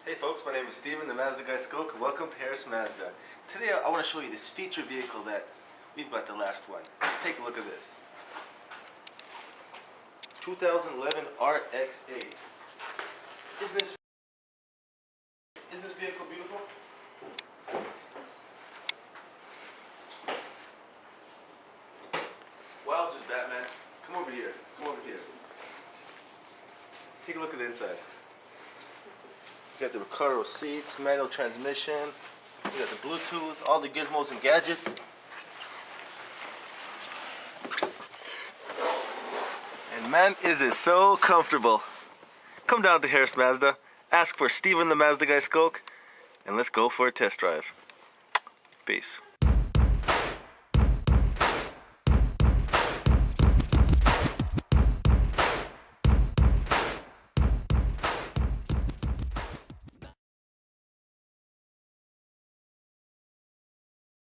Hey folks, my name is Steven, the Mazda Guy Skoke, and welcome to Harris Mazda. Today I want to show you this feature vehicle that we've got the last one. Take a look at this. 2011 RX-8. Isn't this vehicle beautiful? Wowzers, Batman. Come over here. Come over here. Take a look at the inside. You got the Recaro seats, manual transmission, you got the Bluetooth, all the gizmos and gadgets. And man, is it so comfortable. Come down to Harris Mazda, ask for Steven the Mazda Guy Skoke, and let's go for a test drive. Peace.